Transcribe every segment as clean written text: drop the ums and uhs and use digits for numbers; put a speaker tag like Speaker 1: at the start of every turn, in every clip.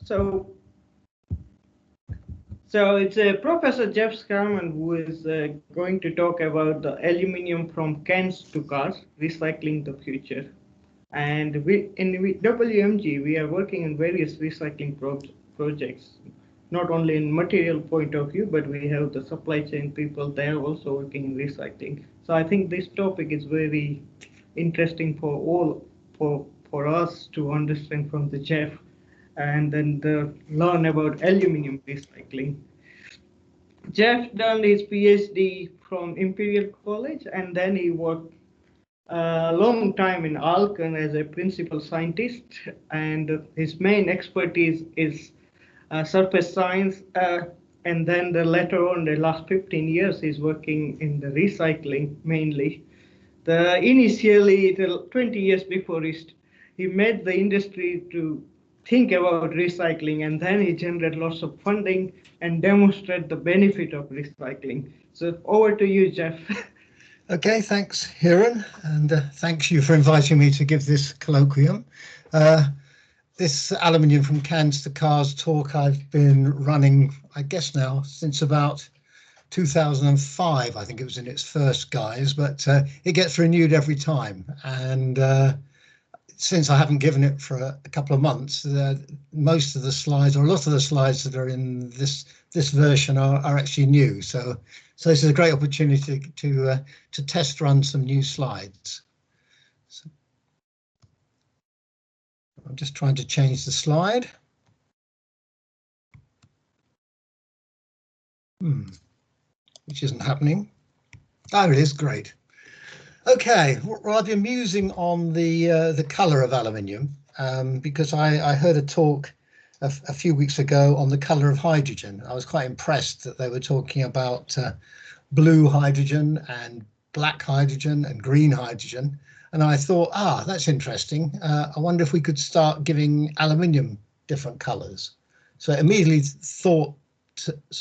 Speaker 1: So it's Professor Geoff Scamans who is going to talk about the aluminium from cans to cars, recycling the future. And in WMG, we are working in various recycling projects, not only in material point of view, but we have the supply chain people, they are also working in recycling. So I think this topic is very interesting for all, for us to understand from the Jeff, and then learn about aluminium recycling. Jeff done his PhD from Imperial College, and then he worked a long time in Alcan as a principal scientist, and his main expertise is surface science. And then later on, the last 15 years, he's working in the recycling mainly. Initially, 20 years before he made the industry to think about recycling, and then he generated lots of funding and demonstrate the benefit of recycling. So over to you, Jeff.
Speaker 2: Okay, thanks, Hiran, and thanks you for inviting me to give this colloquium. This aluminium from cans to cars talk I've been running, I guess now, since about 2005. I think it was in its first guise, but it gets renewed every time. And since I haven't given it for a couple of months, most of the slides, or a lot of the slides that are in this version are actually new. So this is a great opportunity to test run some new slides. So I'm just trying to change the slide. Which isn't happening. Oh, it is, great. Okay, rather amusing on the colour of aluminium, because I heard a talk a few weeks ago on the colour of hydrogen. I was quite impressed that they were talking about blue hydrogen and black hydrogen and green hydrogen. And I thought, that's interesting. I wonder if we could start giving aluminium different colours. So immediately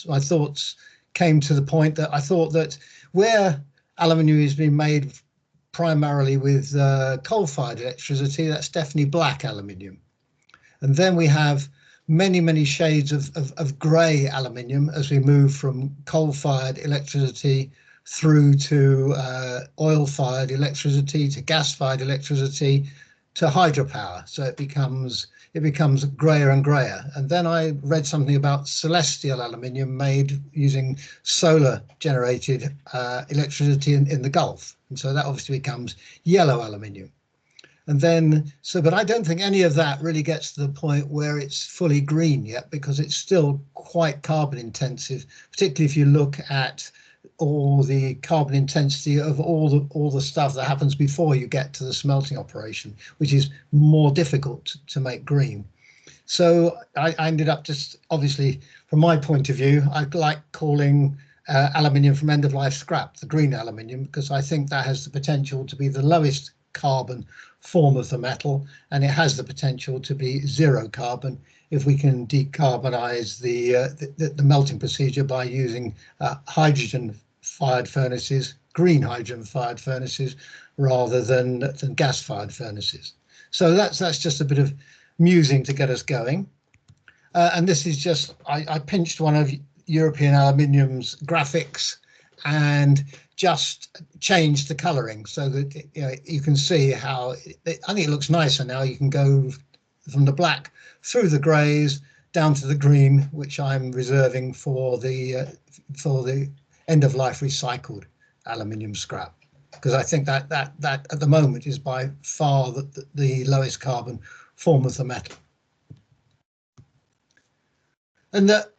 Speaker 2: my thoughts came to the point that I thought that where aluminium is being made primarily with coal-fired electricity, that's definitely black aluminium. And then we have many shades of grey aluminium as we move from coal-fired electricity through to oil-fired electricity, to gas-fired electricity, to hydropower. So it becomes greyer and greyer. And then I read something about celestial aluminium made using solar generated electricity in the Gulf. And so that obviously becomes yellow aluminium. And then, but I don't think any of that really gets to the point where it's fully green yet, because it's still quite carbon intensive, particularly if you look at all the carbon intensity of all the stuff that happens before you get to the smelting operation, which is more difficult to make green. So I ended up just, obviously, from my point of view, I like calling aluminium from end-of-life scrap the green aluminium, because I think that has the potential to be the lowest carbon form of the metal, and it has the potential to be zero carbon if we can decarbonize the melting procedure by using hydrogen-fired furnaces, green hydrogen-fired furnaces, rather than gas-fired furnaces. So that's just a bit of musing to get us going. And this is just, I pinched one of European Aluminium's graphics and just changed the colouring so that you can see how I think it looks nicer now. You can go from the black through the greys down to the green, which I'm reserving for the end-of-life recycled aluminium scrap, because I think that at the moment is by far the lowest carbon form of the metal. And that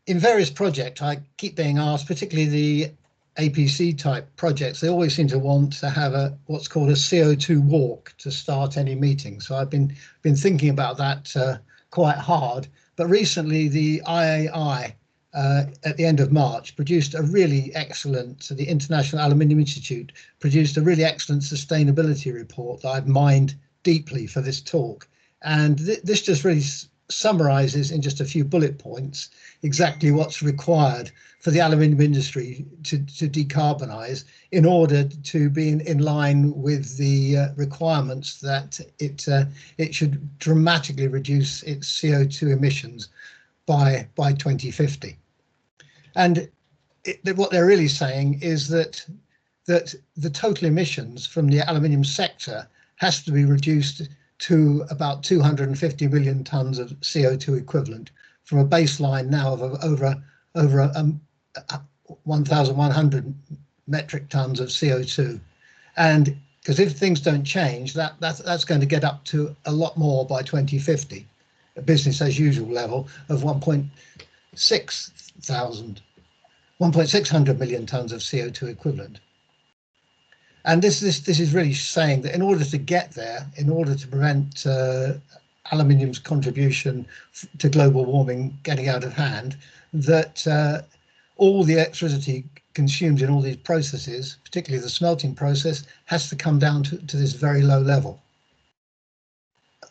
Speaker 2: in various projects, I keep being asked, particularly the APC type projects, they always seem to want to have what's called a CO2 walk to start any meeting. So I've been thinking about that quite hard. But recently, the IAI at the end of March produced a really excellent, the International Aluminium Institute produced a really excellent sustainability report that I've mined deeply for this talk. And this just really summarizes in just a few bullet points exactly what's required for the aluminium industry to decarbonize in order to be in line with the requirements that it should dramatically reduce its CO2 emissions by 2050. And what they're really saying is that the total emissions from the aluminium sector has to be reduced to about 250 million tons of CO2 equivalent from a baseline now of over 1,100 metric tons of CO2. And because if things don't change, that's going to get up to a lot more by 2050, a business as usual level of 1,600 million tons of CO2 equivalent. And this is really saying that in order to get there, in order to prevent aluminium's contribution to global warming getting out of hand, that all the electricity consumed in all these processes, particularly the smelting process, has to come down to this very low level.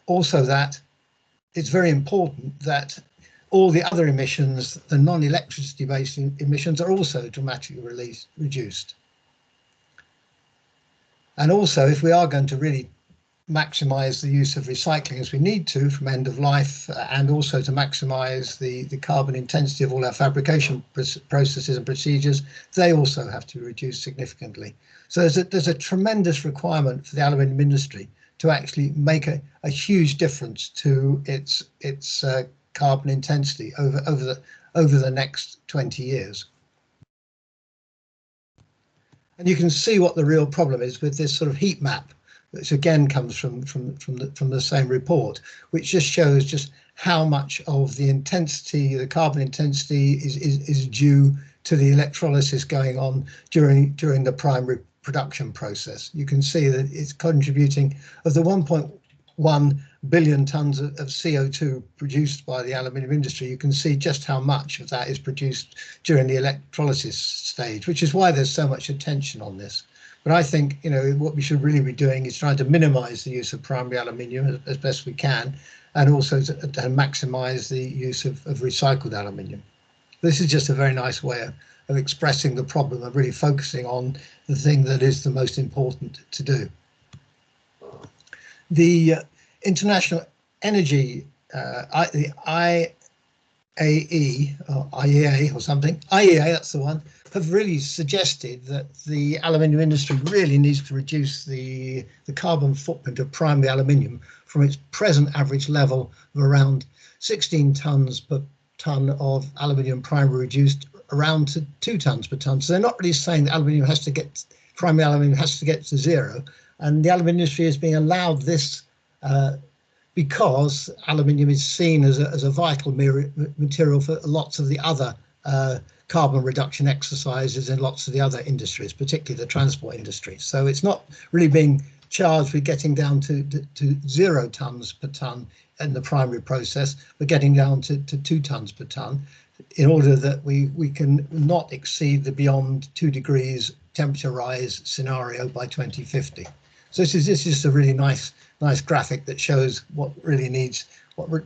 Speaker 2: Also, that it's very important that all the other emissions, the non-electricity based emissions, are also dramatically reduced. And also, if we are going to really maximize the use of recycling as we need to from end of life, and also to maximize the carbon intensity of all our fabrication processes and procedures, they also have to be reduced significantly. So there's a tremendous requirement for the aluminium industry to actually make a huge difference to its carbon intensity over the next 20 years. And you can see what the real problem is with this sort of heat map, which again comes from the same report, which just shows just how much of the intensity, the carbon intensity, is due to the electrolysis going on during the primary production process. You can see that it's contributing of the 1.1 billion tons of CO2 produced by the aluminium industry. You can see just how much of that is produced during the electrolysis stage, which is why there's so much attention on this. But I think, you know, what we should really be doing is trying to minimize the use of primary aluminium as best we can, and also to maximize the use of recycled aluminium. This is just a very nice way of expressing the problem and really focusing on the thing that is the most important to do. The International Energy, the IAE or IEA or something, IEA, that's the one, have really suggested that the aluminium industry really needs to reduce the carbon footprint of primary aluminium from its present average level of around 16 tons per ton of aluminium primary reduced around to 2 tons per ton. So they're not really saying that aluminium has to get, primary aluminium has to get to zero, and the aluminium industry is being allowed this because aluminium is seen as a vital material for lots of the other carbon reduction exercises in lots of the other industries, particularly the transport industry. So it's not really being charged with getting down to 0 tons per ton in the primary process, but getting down to 2 tons per ton in order that we can not exceed the beyond 2 degrees temperature rise scenario by 2050. So this is just a really nice graphic that shows what the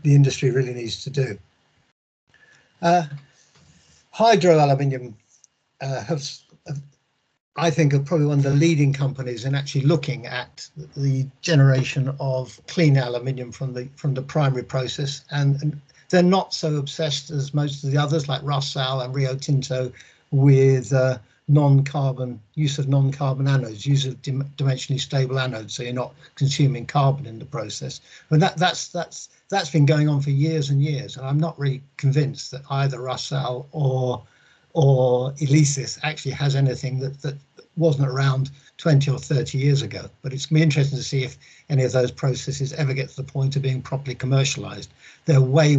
Speaker 2: industry really needs to do. Hydro aluminium I think are probably one of the leading companies in actually looking at the generation of clean aluminium from the primary process, and they're not so obsessed as most of the others like Rusal and Rio Tinto with non-carbon use of non-carbon anodes, use of dimensionally stable anodes, so you're not consuming carbon in the process. And that's been going on for years and years, and I'm not really convinced that either Rusal or Elysis actually has anything that wasn't around 20 or 30 years ago. But it's going to be interesting to see if any of those processes ever get to the point of being properly commercialized. They're way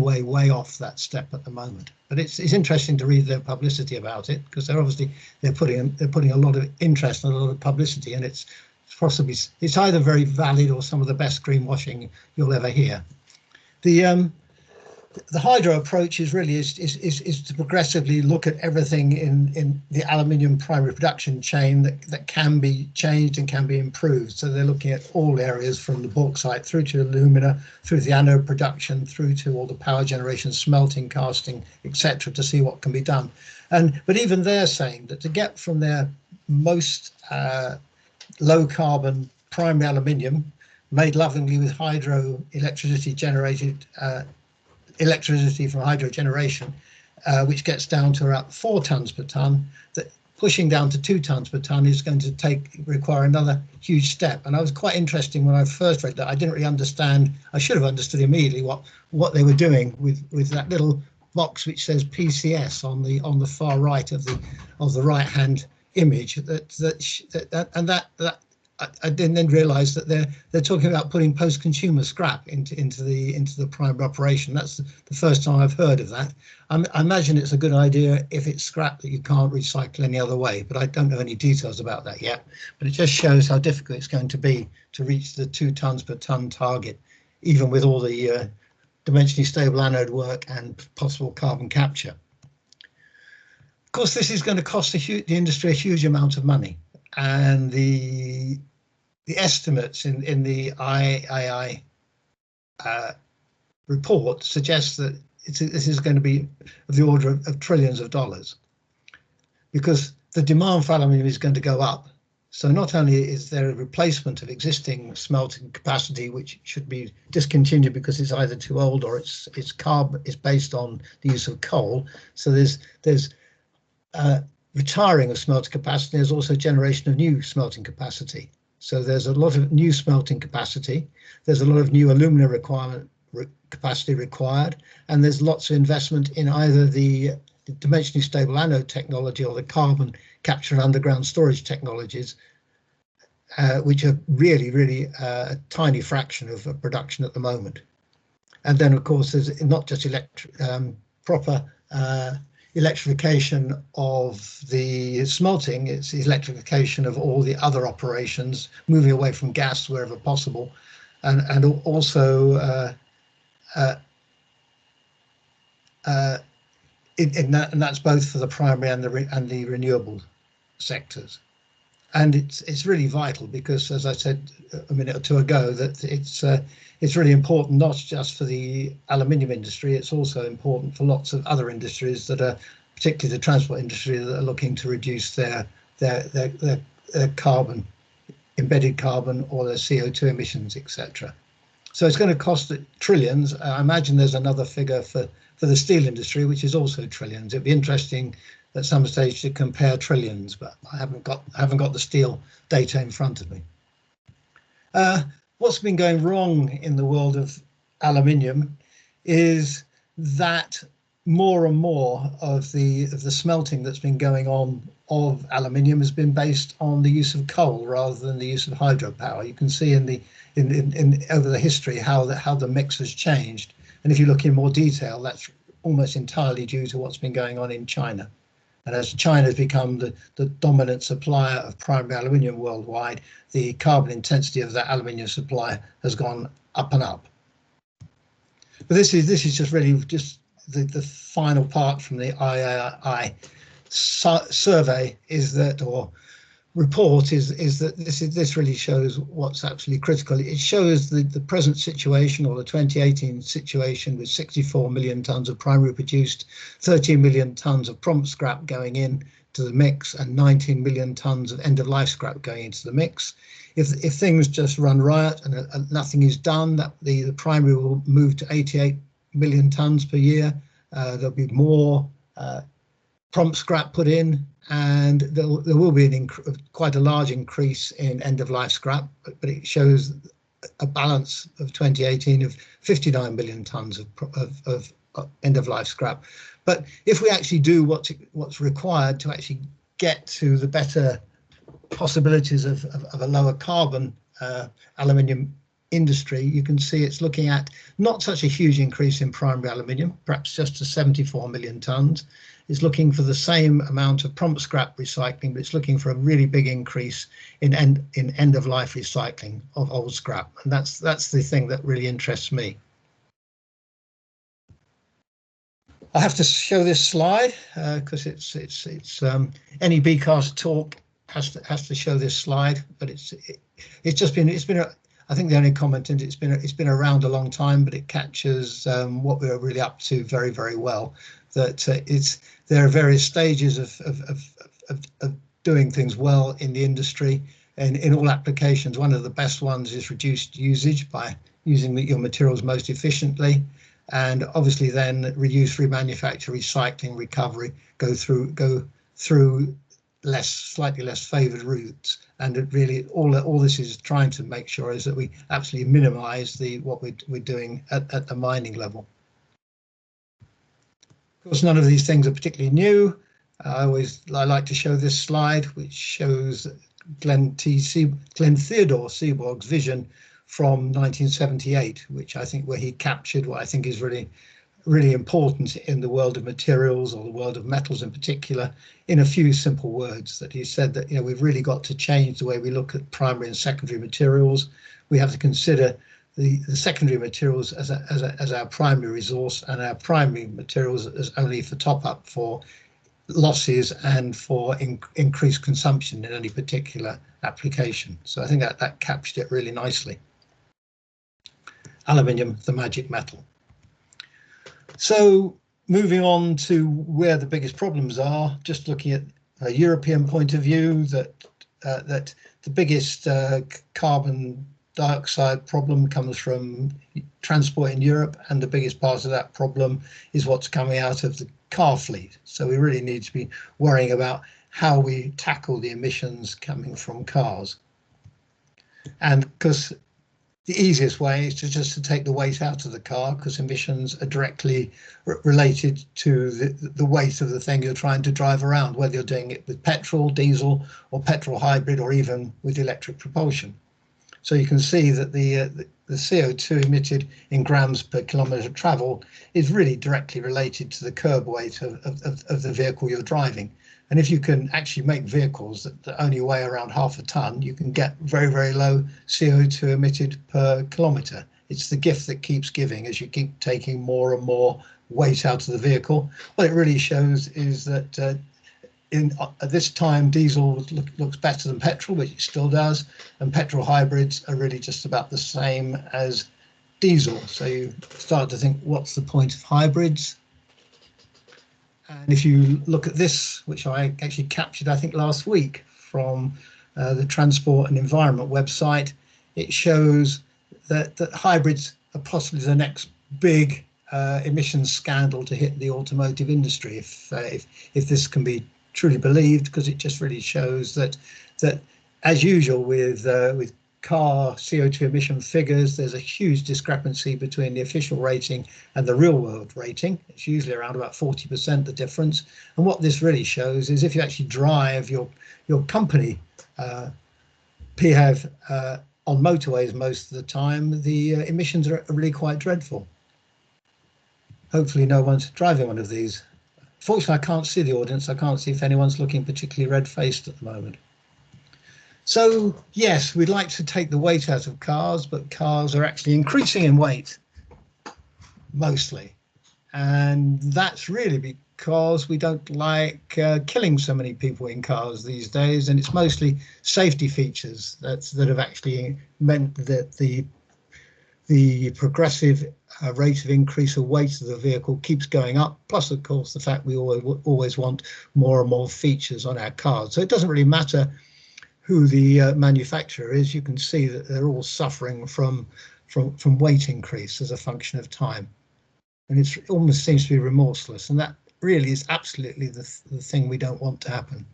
Speaker 2: off that step at the moment. But it's interesting to read their publicity about it, because they're putting a lot of interest and a lot of publicity, and it's either very valid or some of the best greenwashing you'll ever hear. The the hydro approach is really is to progressively look at everything in the aluminium primary production chain that can be changed and can be improved. So they're looking at all areas from the bauxite through to alumina, through the anode production, through to all the power generation, smelting, casting, etc., to see what can be done. But even they're saying that to get from their most low carbon primary aluminium made lovingly with hydroelectricity generated electricity from hydro generation, which gets down to about 4 tons per ton, that pushing down to 2 tons per ton is going to require another huge step. And I was quite interested when I first read that. I didn't really understand. I should have understood immediately what they were doing with that little box which says PCS on the far right of the right hand image. I didn't then realise that they're talking about putting post-consumer scrap into the primary operation. That's the first time I've heard of that. I imagine it's a good idea if it's scrap that you can't recycle any other way, but I don't know any details about that yet. But it just shows how difficult it's going to be to reach the 2 tons per ton target, even with all the dimensionally stable anode work and possible carbon capture. Of course, this is going to cost the industry a huge amount of money, and the estimates in the IAI report suggest that this is going to be of the order of trillions of dollars, because the demand for aluminium is going to go up. So not only is there a replacement of existing smelting capacity, which should be discontinued because it's either too old or it's based on the use of coal. So there's retiring of smelting capacity. There's also generation of new smelting capacity. So there's a lot of new smelting capacity. There's a lot of new alumina capacity required, and there's lots of investment in either the dimensionally stable anode technology or the carbon capture and underground storage technologies, which are really a tiny fraction of production at the moment. And then, of course, there's not just proper electrification of the smelting, it's electrification of all the other operations, moving away from gas wherever possible, and also and that's both for the primary and the renewable sectors. And it's really vital because, as I said a minute or two ago, that it's really important not just for the aluminium industry, it's also important for lots of other industries that are, particularly the transport industry, that are looking to reduce their carbon, embedded carbon, or their CO2 emissions, etc. So it's going to cost trillions. I imagine there's another figure for the steel industry, which is also trillions. It'd be interesting at some stage to compare trillions, but I haven't got the steel data in front of me. What's been going wrong in the world of aluminium is that more and more of the smelting that's been going on of aluminium has been based on the use of coal rather than the use of hydropower. You can see in over the history how the mix has changed, and if you look in more detail, that's almost entirely due to what's been going on in China. And as China has become the dominant supplier of primary aluminium worldwide, the carbon intensity of that aluminium supply has gone up and up. But this is just really just the final part from the IAI survey is that, or report is that this really shows what's absolutely critical. It shows the present situation, or the 2018 situation, with 64 million tonnes of primary produced, 13 million tonnes of prompt scrap going in to the mix, and 19 million tonnes of end-of-life scrap going into the mix. If things just run riot and nothing is done, that the primary will move to 88 million tonnes per year. There'll be more prompt scrap put in, and there will be quite a large increase in end-of-life scrap, but it shows a balance of 2018 of 59 million tonnes of end-of-life scrap. But if we actually do what's required to actually get to the better possibilities of a lower carbon aluminium industry, you can see it's looking at not such a huge increase in primary aluminium, perhaps just to 74 million tonnes. It's looking for the same amount of prompt scrap recycling, but it's looking for a really big increase in end-of-life recycling of old scrap. And that's the thing that really interests me. I have to show this slide because it's any BCAS talk has to show this slide, but it's been I think the only comment, and it's been around a long time, but it captures what we're really up to very, very well. That there are various stages of doing things well in the industry, and in all applications. One of the best ones is reduced usage by using your materials most efficiently, and obviously then reuse, remanufacture, recycling, recovery, go through slightly less favoured routes. And it really all this is trying to make sure is that we absolutely minimise what we're doing at the mining level. Of course, none of these things are particularly new. I like to show this slide, which shows Glenn Theodore Seaborg's vision from 1978, which I think where he captured what I think is really, really important in the world of materials, or the world of metals in particular, in a few simple words. That he said that, we've really got to change the way we look at primary and secondary materials. We have to consider the secondary materials as our primary resource, and our primary materials as only for top up for losses and for increased consumption in any particular application. So I think that captured it really nicely. Aluminium, the magic metal. So moving on to where the biggest problems are, just looking at a European point of view, that the biggest carbon dioxide problem comes from transport in Europe, and the biggest part of that problem is what's coming out of the car fleet. So we really need to be worrying about how we tackle the emissions coming from cars. And because the easiest way is just to take the weight out of the car, because emissions are directly related to the weight of the thing you're trying to drive around, whether you're doing it with petrol, diesel, or petrol hybrid, or even with electric propulsion. So you can see that the CO2 emitted in grams per kilometre of travel is really directly related to the curb weight of the vehicle you're driving. And if you can actually make vehicles that only weigh around half a tonne, you can get very, very low CO2 emitted per kilometre. It's the gift that keeps giving as you keep taking more and more weight out of the vehicle. What it really shows is that at this time, diesel looks better than petrol, which it still does, and petrol hybrids are really just about the same as diesel. So you start to think, what's the point of hybrids? And if you look at this, which I actually captured, I think last week, from the Transport and Environment website, it shows that hybrids are possibly the next big emissions scandal to hit the automotive industry, if this can be truly believed, because it just really shows that as usual with car CO2 emission figures, there's a huge discrepancy between the official rating and the real world rating. It's usually around about 40% the difference. And what this really shows is if you actually drive your company PHEV on motorways most of the time, the emissions are really quite dreadful. Hopefully no one's driving one of these. Fortunately, I can't see the audience. I can't see if anyone's looking particularly red-faced at the moment. So yes, we'd like to take the weight out of cars, but cars are actually increasing in weight, mostly. And that's really because we don't like killing so many people in cars these days. And it's mostly safety features that have actually meant that the progressive rate of increase of weight of the vehicle keeps going up. Plus, of course, the fact we always want more and more features on our cars. So it doesn't really matter who the manufacturer is. You can see that they're all suffering from weight increase as a function of time, and it almost seems to be remorseless, and that really is absolutely the thing we don't want to happen.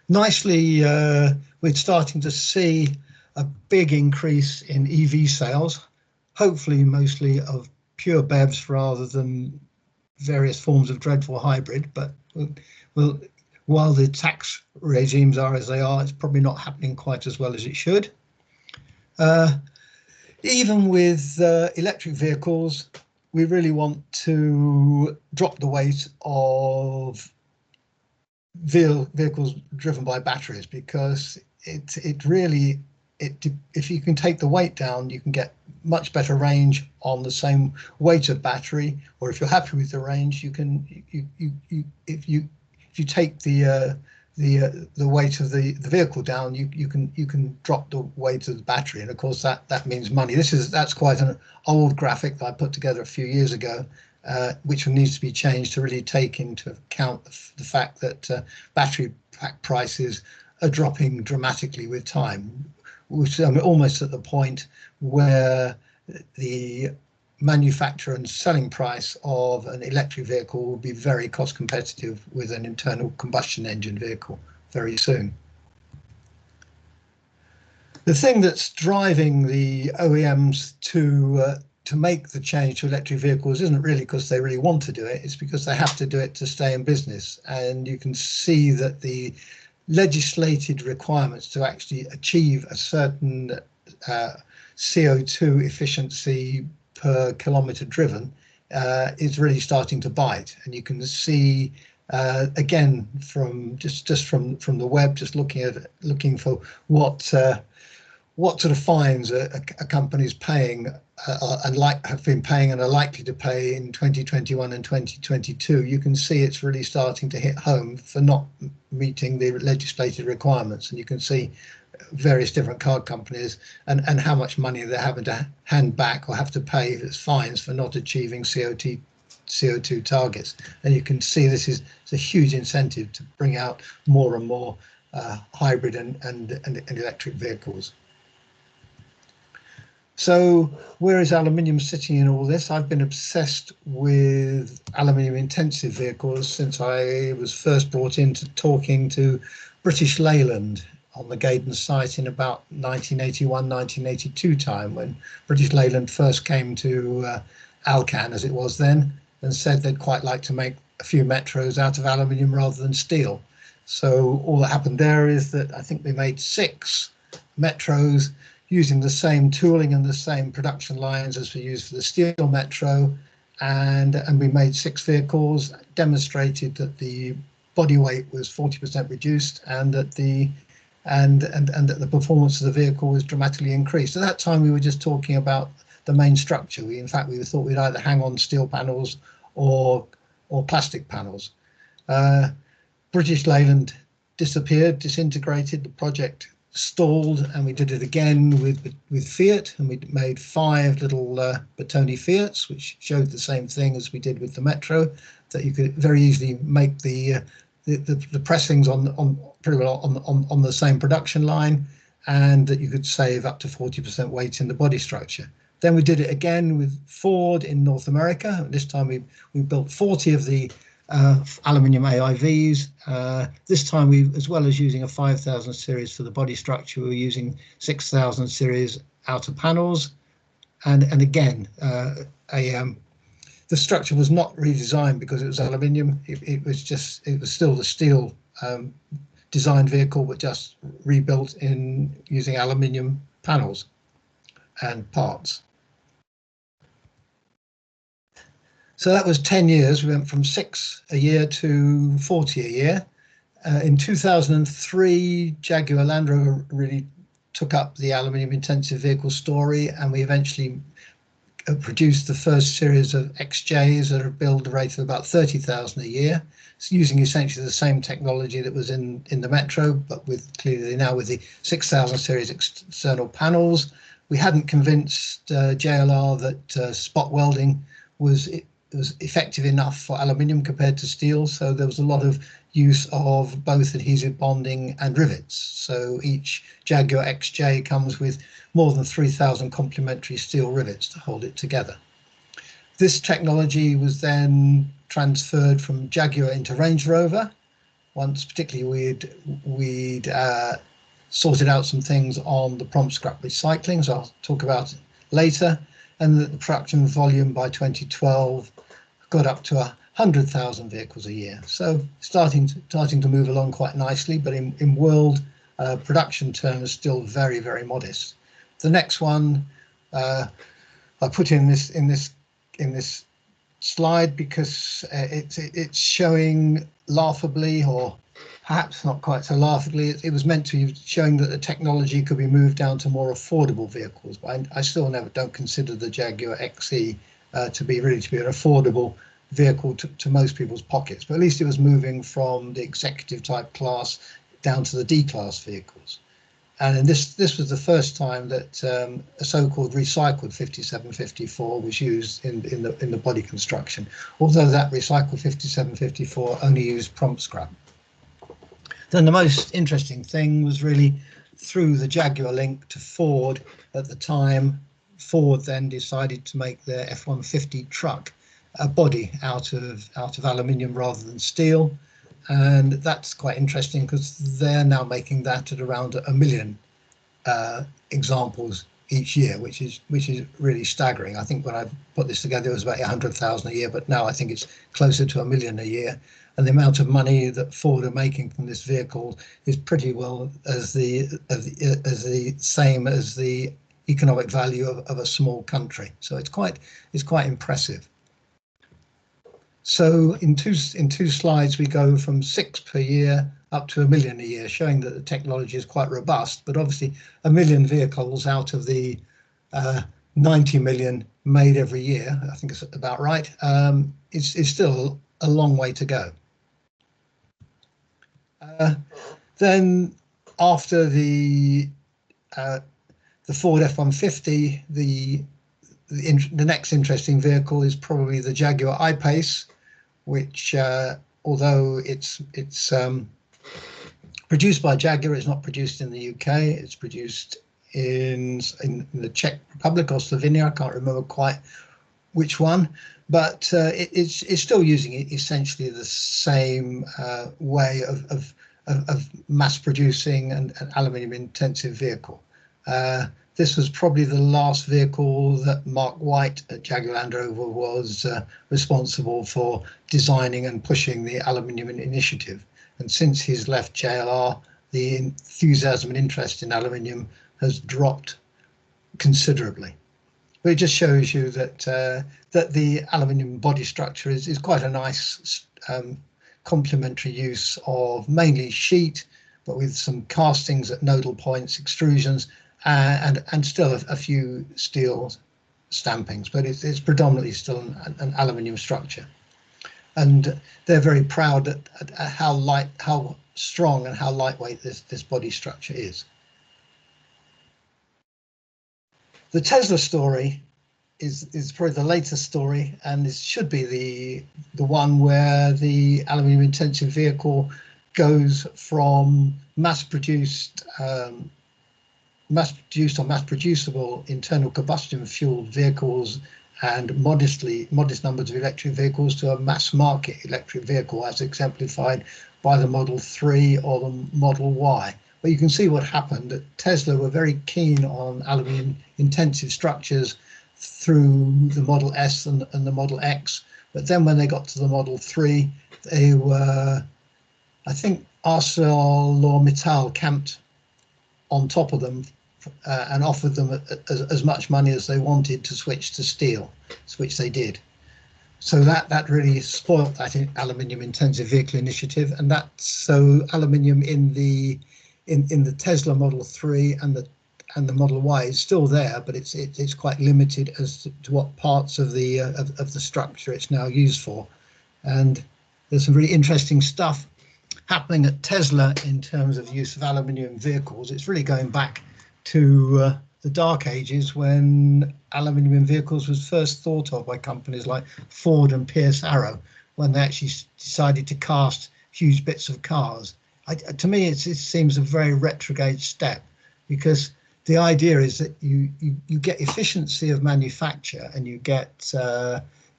Speaker 2: Nicely, we're starting to see a big increase in EV sales, hopefully mostly of pure BEVs rather than various forms of dreadful hybrid, but while the tax regimes are as they are, it's probably not happening quite as well as it should. Even with electric vehicles, we really want to drop the weight of vehicles driven by batteries, because if you can take the weight down, you can get much better range on the same weight of battery. Or if you're happy with the range, you can if you take the weight of the vehicle down, you can drop the weight of the battery, and of course that means money. That's quite an old graphic that I put together a few years ago, which needs to be changed to really take into account the fact that battery pack prices are dropping dramatically with time, which almost at the point where the manufacture and selling price of an electric vehicle will be very cost competitive with an internal combustion engine vehicle very soon. The thing that's driving the OEMs to make the change to electric vehicles isn't really because they really want to do it, it's because they have to do it to stay in business. And you can see that the legislated requirements to actually achieve a certain CO2 efficiency per kilometre driven is really starting to bite. And you can see again from just from the web, just looking for what sort of fines a company's paying and have been paying and are likely to pay in 2021 and 2022. You can see it's really starting to hit home for not meeting the legislated requirements, and you can see various different car companies and how much money they're having to hand back or have to pay as fines for not achieving CO2 targets. And you can see it's a huge incentive to bring out more and more hybrid and electric vehicles. So where is aluminium sitting in all this? I've been obsessed with aluminium intensive vehicles since I was first brought into talking to British Leyland on the Gaydon site in about 1981, 1982 time, when British Leyland first came to Alcan, as it was then, and said they'd quite like to make a few metros out of aluminium rather than steel. So all that happened there is that I think they made 6 metros using the same tooling and the same production lines as we used for the steel metro, and we made 6 vehicles, demonstrated that the body weight was 40% reduced and that the performance of the vehicle was dramatically increased. At that time we were just talking about the main structure. We thought we'd either hang on steel panels or plastic panels. British Leyland disappeared, disintegrated, the project stalled, and we did it again with Fiat, and we made 5 little Bertone Fiats, which showed the same thing as we did with the Metro, that you could very easily make the pressings on pretty well on the same production line, and that you could save up to 40% weight in the body structure. Then we did it again with Ford in North America. This time we built 40 of the aluminium AIVs. This time we, as well as using a 5000 series for the body structure, we were using 6000 series outer panels. And again, the structure was not redesigned because it was aluminium. It was still the steel designed vehicle, but just rebuilt in using aluminium panels and parts. So that was 10 years. We went from 6 a year to 40 a year. In 2003, Jaguar Land Rover really took up the aluminium intensive vehicle story, and we eventually produced the first series of XJs at a build rate of about 30,000 a year, using essentially the same technology that was in the Metro, but clearly now with the 6000 series external panels. We hadn't convinced JLR that spot welding was effective enough for aluminium compared to steel, so there was a lot of use of both adhesive bonding and rivets. So each Jaguar XJ comes with more than 3,000 complementary steel rivets to hold it together. This technology was then transferred from Jaguar into Range Rover. Once particularly we'd sorted out some things on the prompt scrap recycling, so I'll talk about it later, and that the production volume by 2012 got up to 100,000 vehicles a year. So starting to move along quite nicely, but in world production terms, still very, very modest. The next one I put in this slide because it's showing laughably or perhaps not quite so laughably, it was meant to be showing that the technology could be moved down to more affordable vehicles. But I still don't consider the Jaguar XE to be an affordable vehicle to most people's pockets. But at least it was moving from the executive type class down to the D-class vehicles. And this was the first time that a so-called recycled 5754 was used in the body construction, although that recycled 5754 only used prompt scrap. Then the most interesting thing was really through the Jaguar link to Ford at the time. Ford then decided to make their F-150 truck a body out of aluminium rather than steel. And that's quite interesting because they're now making that at around 1 million examples each year, which is really staggering. I think when I put this together, it was about 100,000 a year, but now I think it's closer to 1 million a year. And the amount of money that Ford are making from this vehicle is pretty well as the same as the economic value of a small country. So it's quite impressive. So in two slides, we go from 6 per year up to 1 million a year, showing that the technology is quite robust. But obviously, 1 million vehicles out of the 90 million made every year, I think it's about right, is still a long way to go. Then after the Ford F-150, the next interesting vehicle is probably the Jaguar I-Pace, which although it's produced by Jaguar, it's not produced in the UK. It's produced in the Czech Republic or Slovenia. I can't remember quite which one, but it's still using essentially the same way of mass producing an aluminium intensive vehicle. This was probably the last vehicle that Mark White at Jaguar Land Rover was responsible for designing and pushing the aluminium initiative. And since he's left JLR, the enthusiasm and interest in aluminium has dropped considerably. But it just shows you that that the aluminium body structure is quite a nice complementary use of mainly sheet, but with some castings at nodal points, extrusions, and still a few steel stampings, but it's predominantly still an aluminium structure. And they're very proud at how strong and how lightweight this body structure is. The Tesla story is probably the latest story, and this should be the one where the aluminium intensive vehicle goes from mass-produced or mass-producible internal combustion fueled vehicles and modest numbers of electric vehicles to a mass market electric vehicle, as exemplified by the Model 3 or the Model Y. But you can see what happened, that Tesla were very keen on aluminium intensive structures through the Model S and the Model X. But then when they got to the Model 3, they were, I think ArcelorMittal camped on top of them and offered them as much money as they wanted to switch to steel, which they did. So that really spoilt that aluminium intensive vehicle initiative, and so aluminium in the Tesla Model 3 and the Model Y is still there, but it's quite limited as to what parts of the structure it's now used for. And there's some really interesting stuff happening at Tesla in terms of use of aluminium vehicles. It's really going back to the dark ages when aluminium in vehicles was first thought of by companies like Ford and Pierce Arrow, when they actually decided to cast huge bits of cars. To me, it seems a very retrograde step, because the idea is that you get efficiency of manufacture and you get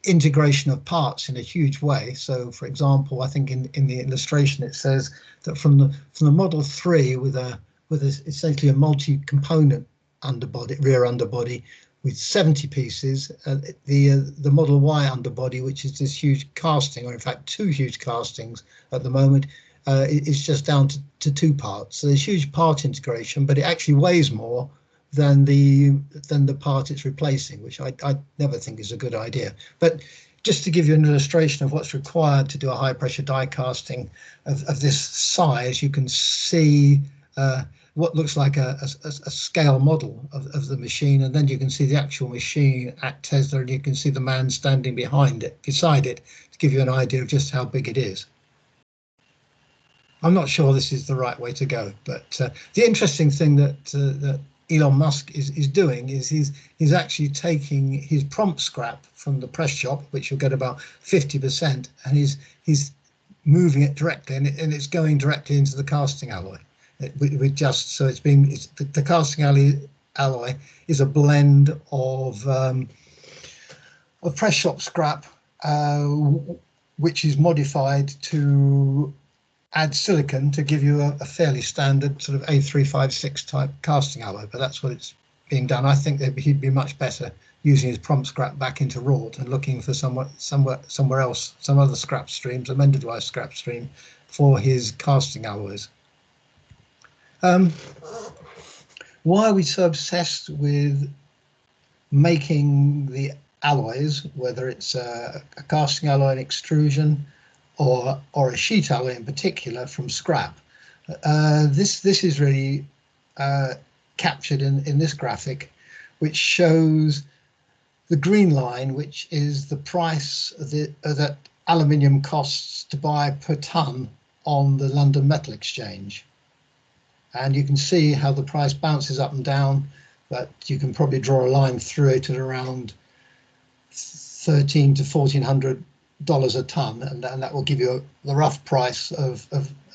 Speaker 2: integration of parts in a huge way. So, for example, I think in the illustration it says that from the Model 3 with essentially a multi-component underbody, rear underbody with 70 pieces, the Model Y underbody, which is this huge casting, or in fact 2 huge castings at the moment, is just down to 2 parts. So there's huge part integration, but it actually weighs more than the part it's replacing, which I never think is a good idea. But just to give you an illustration of what's required to do a high pressure die casting of this size, you can see what looks like a scale model of the machine, and then you can see the actual machine at Tesla, and you can see the man standing beside it, to give you an idea of just how big it is. I'm not sure this is the right way to go, but the interesting thing that Elon Musk is doing is he's actually taking his prompt scrap from the press shop, which you'll get about 50%, and he's moving it directly, and it's going directly into the casting alloy. The casting alloy is a blend of press shop scrap, which is modified to add silicon to give you a fairly standard sort of A356 type casting alloy, but that's what it's being done. I think that he'd be much better using his prompt scrap back into wrought and looking for somewhere else, some other scrap streams, a Mendelweis scrap stream for his casting alloys. Why are we so obsessed with making the alloys, whether it's a casting alloy, an extrusion, or a sheet alloy in particular, from scrap? This is really captured in this graphic, which shows the green line, which is the price that aluminium costs to buy per ton on the London Metal Exchange. And you can see how the price bounces up and down, but you can probably draw a line through it at around $1,300 to $1,400 a ton, and that will give you the rough price of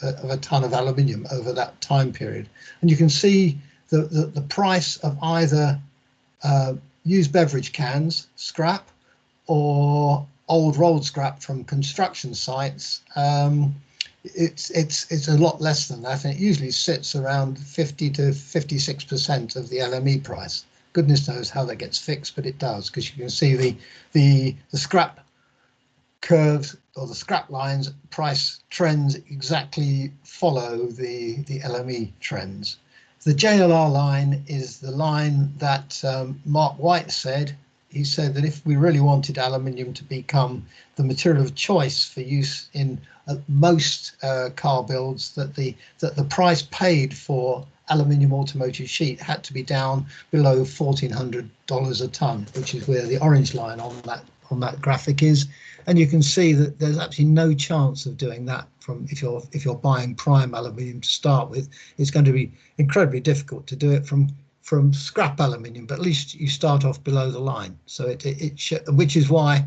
Speaker 2: a ton of aluminium over that time period. And you can see the price of either used beverage cans scrap or old rolled scrap from construction sites. It's a lot less than that, and it usually sits around 50 to 56% of the LME price. Goodness knows how that gets fixed, but it does, because you can see the scrap curves, or the scrap lines price trends exactly follow the LME trends. The JLR line is the line that Mark White said. He said that if we really wanted aluminium to become the material of choice for use in most car builds, that the price paid for aluminium automotive sheet had to be down below $1,400 a ton, which is where the orange line on that graphic is. And you can see that there's actually no chance of doing that from if you're buying prime aluminium to start with. It's going to be incredibly difficult to do it from scrap aluminium, but at least you start off below the line. So which is why,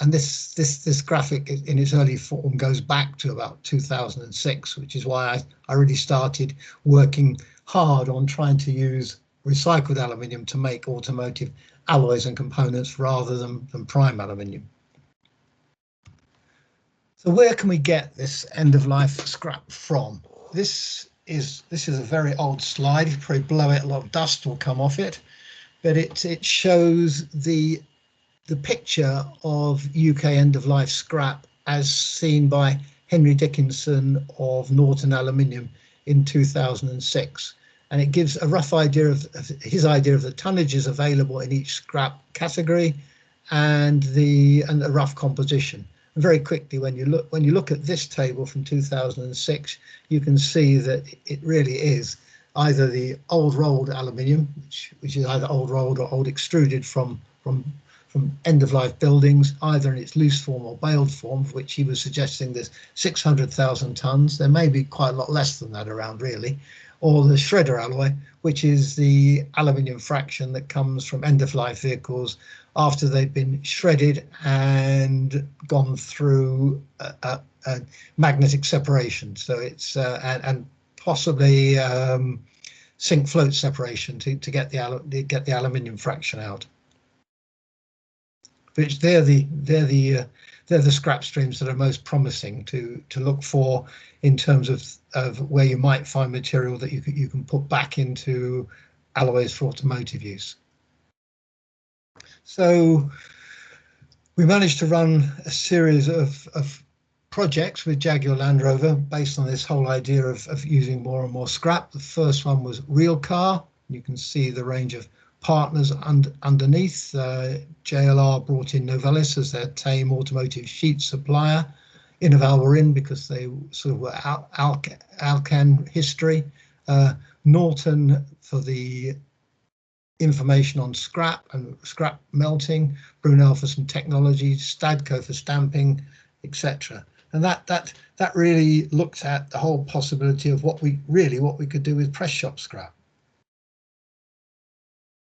Speaker 2: and this graphic in its early form goes back to about 2006, which is why I really started working hard on trying to use recycled aluminium to make automotive alloys and components rather than prime aluminium. So where can we get this end-of-life scrap from? This is a very old slide. You probably blow it, a lot of dust will come off it, but it shows the picture of UK end-of-life scrap as seen by Henry Dickinson of Norton Aluminium in 2006, and it gives a rough idea of his idea of the tonnages available in each scrap category and the rough composition. And very quickly, when you look at this table from 2006, you can see that it really is either the old rolled aluminium, which is either old rolled or old extruded from end-of-life buildings, either in its loose form or baled form, which he was suggesting there's 600,000 tons. There may be quite a lot less than that around, really. Or the shredder alloy, which is the aluminium fraction that comes from end-of-life vehicles after they've been shredded and gone through a magnetic separation. So it's and possibly sink float separation to get the aluminium fraction out. But they're the scrap streams that are most promising to look for in terms of where you might find material that you can put back into alloys for automotive use. So we managed to run a series of projects with Jaguar Land Rover based on this whole idea of using more and more scrap. The first one was real car. You can see the range of partners underneath. JLR brought in Novelis as their tame automotive sheet supplier. Innoval were in because they sort of were Alcan history. Norton for the information on scrap and scrap melting. Brunel for some technology. Stadco for stamping, etc. And that really looked at the whole possibility of what we could do with press shop scrap.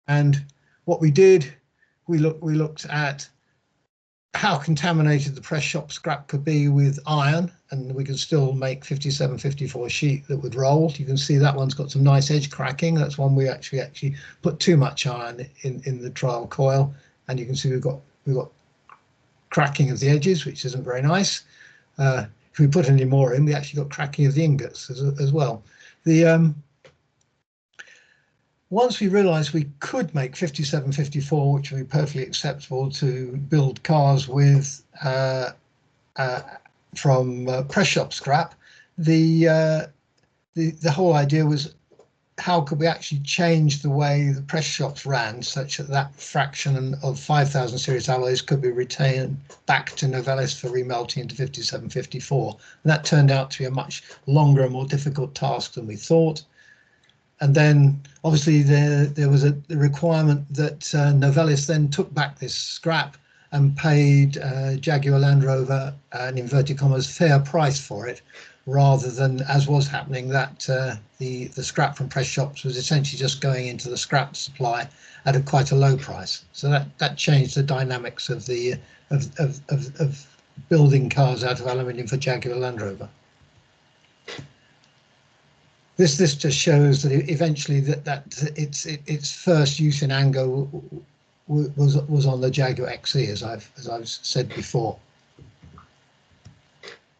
Speaker 2: And what we did, we looked at how contaminated the press shop scrap could be with iron, and we could still make 5754 sheet that would roll. You can see that one's got some nice edge cracking. That's one we actually put too much iron in the trial coil, and you can see we've got cracking of the edges, which isn't very nice. If we put any more in, we actually got cracking of the ingots as well. Once we realized we could make 5754, which would be perfectly acceptable to build cars with from press shop scrap, the whole idea was how could we actually change the way the press shops ran such that that fraction of 5000 series alloys could be retained back to Novelis for remelting into 5754. And that turned out to be a much longer and more difficult task than we thought. And then obviously there was the requirement that Novelis then took back this scrap and paid Jaguar Land Rover an inverted commas fair price for it, rather than, as was happening, that the scrap from press shops was essentially just going into the scrap supply at quite a low price. So that changed the dynamics of the of building cars out of aluminium for Jaguar Land Rover. This just shows that eventually its first use in Ango was on the Jaguar XE, as I've said before.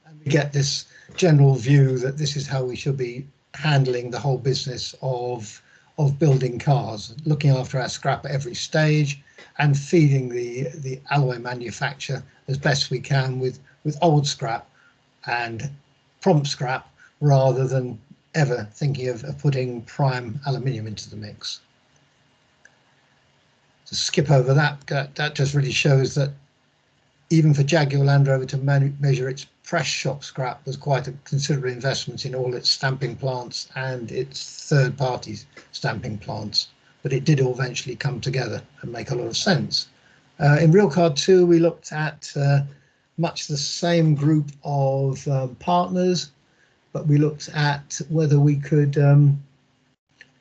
Speaker 2: And we get this general view that this is how we should be handling the whole business of building cars, looking after our scrap at every stage and feeding the alloy manufacturer as best we can with old scrap and prompt scrap, rather than ever thinking of putting prime aluminium into the mix. To skip over that just really shows that even for Jaguar Land Rover to measure its press shop scrap was quite a considerable investment in all its stamping plants and its third-party stamping plants, but it did all eventually come together and make a lot of sense. In Real Car 2, we looked at much the same group of partners, but we looked at whether we could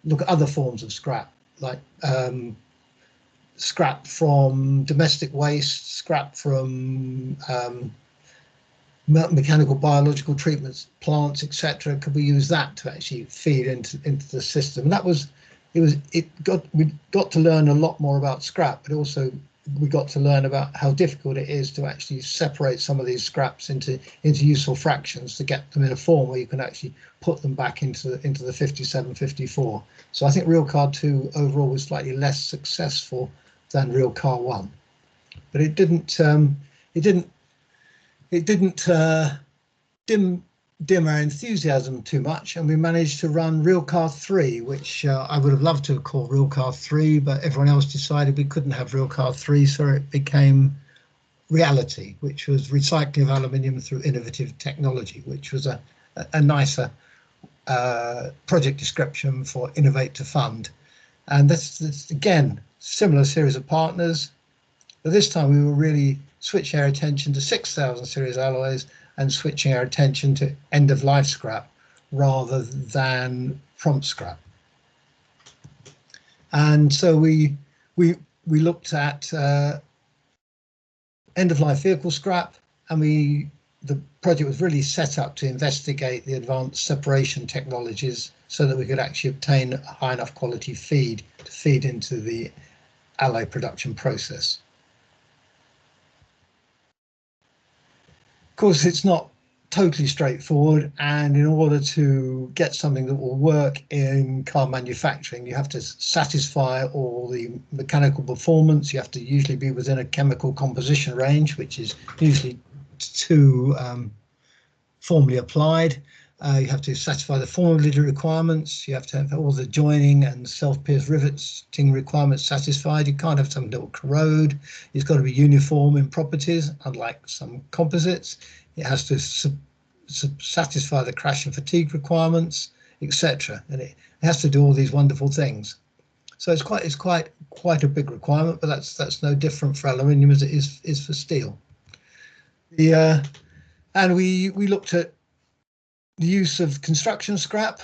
Speaker 2: look at other forms of scrap, like scrap from domestic waste, scrap from mechanical biological treatments, plants, etc. Could we use that to actually feed into the system? And we got to learn a lot more about scrap, but also we got to learn about how difficult it is to actually separate some of these scraps into useful fractions to get them in a form where you can actually put them back into the 5754. So I think Real Car 2 overall was slightly less successful than Real Car 1, but it didn't dim our enthusiasm too much, and we managed to run Real Car 3, which I would have loved to have called Real Car 3, but everyone else decided we couldn't have Real Car 3, so it became Reality, which was recycling of aluminium through innovative technology, which was a nicer project description for Innovate to Fund. And that's again similar series of partners, but this time we were really switching our attention to 6000 series alloys and switching our attention to end-of-life scrap rather than prompt scrap. And so we looked at end-of-life vehicle scrap, and the project was really set up to investigate the advanced separation technologies so that we could actually obtain a high enough quality feed to feed into the alloy production process. Of course, it's not totally straightforward, and in order to get something that will work in car manufacturing, you have to satisfy all the mechanical performance. You have to usually be within a chemical composition range, which is usually too formally applied. You have to satisfy the formability requirements. You have to have all the joining and self-pierce riveting requirements satisfied. You can't have something that will corrode. It's got to be uniform in properties, unlike some composites. It has to satisfy the crash and fatigue requirements, etc. And it has to do all these wonderful things. So it's quite a big requirement, but that's no different for aluminium as it is for steel. And we looked at the use of construction scrap,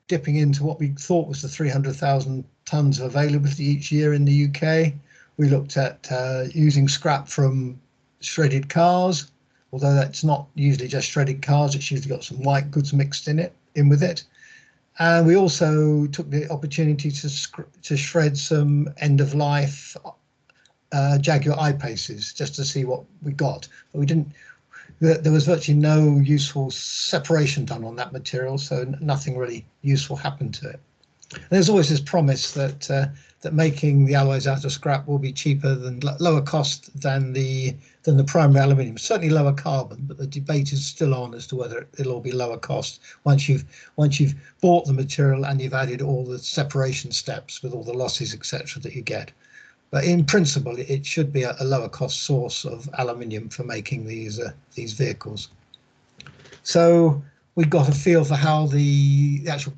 Speaker 2: dipping into what we thought was the 300,000 tonnes of availability each year in the UK. We looked at using scrap from shredded cars, although that's not usually just shredded cars, it's usually got some white goods mixed in with it. And we also took the opportunity to shred some end-of-life Jaguar I-Paces just to see what we got. But we didn't. There was virtually no useful separation done on that material, so nothing really useful happened to it. And there's always this promise that that making the alloys out of scrap will be cheaper than lower cost than the primary aluminium. Certainly lower carbon, but the debate is still on as to whether it'll all be lower cost once you've bought the material and you've added all the separation steps with all the losses, etc., that you get. But in principle, it should be a lower cost source of aluminium for making these vehicles. So we got a feel for how the actual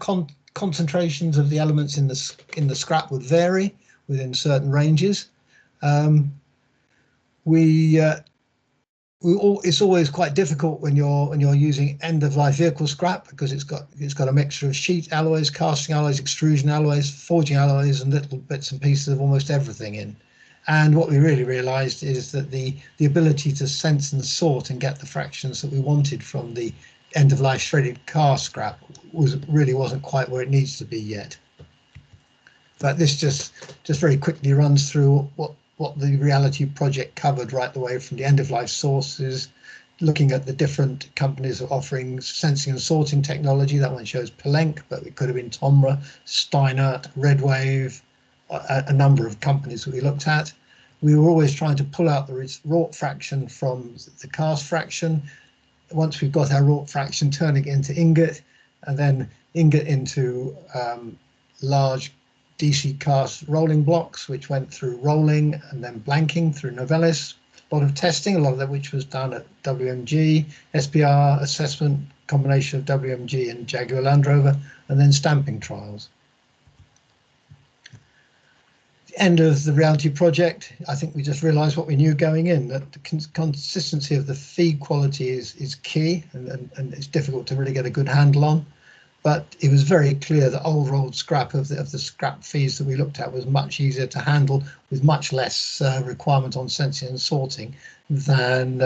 Speaker 2: concentrations of the elements in the scrap would vary within certain ranges. It's always quite difficult when you're using end-of-life vehicle scrap, because it's got a mixture of sheet alloys, casting alloys, extrusion alloys, forging alloys, and little bits and pieces of almost everything in. And what we really realised is that the ability to sense and sort and get the fractions that we wanted from the end-of-life shredded car scrap wasn't quite where it needs to be yet. But this just very quickly runs through what the Reality project covered right the way from the end-of-life sources, looking at the different companies offering sensing and sorting technology. That one shows Pellenc, but it could have been Tomra, Steinert, Redwave, a number of companies that we looked at. We were always trying to pull out the wrought fraction from the cast fraction. Once we've got our wrought fraction, turning it into ingot, and then ingot into large DC cast rolling blocks, which went through rolling and then blanking through Novelis. A lot of testing, a lot of that which was done at WMG, SPR assessment, combination of WMG and Jaguar Land Rover, and then stamping trials. The end of the Reality project, I think we just realised what we knew going in, that the consistency of the feed quality is key, and it's difficult to really get a good handle on. But it was very clear that old rolled scrap of the scrap feeds that we looked at was much easier to handle with much less requirement on sensing and sorting than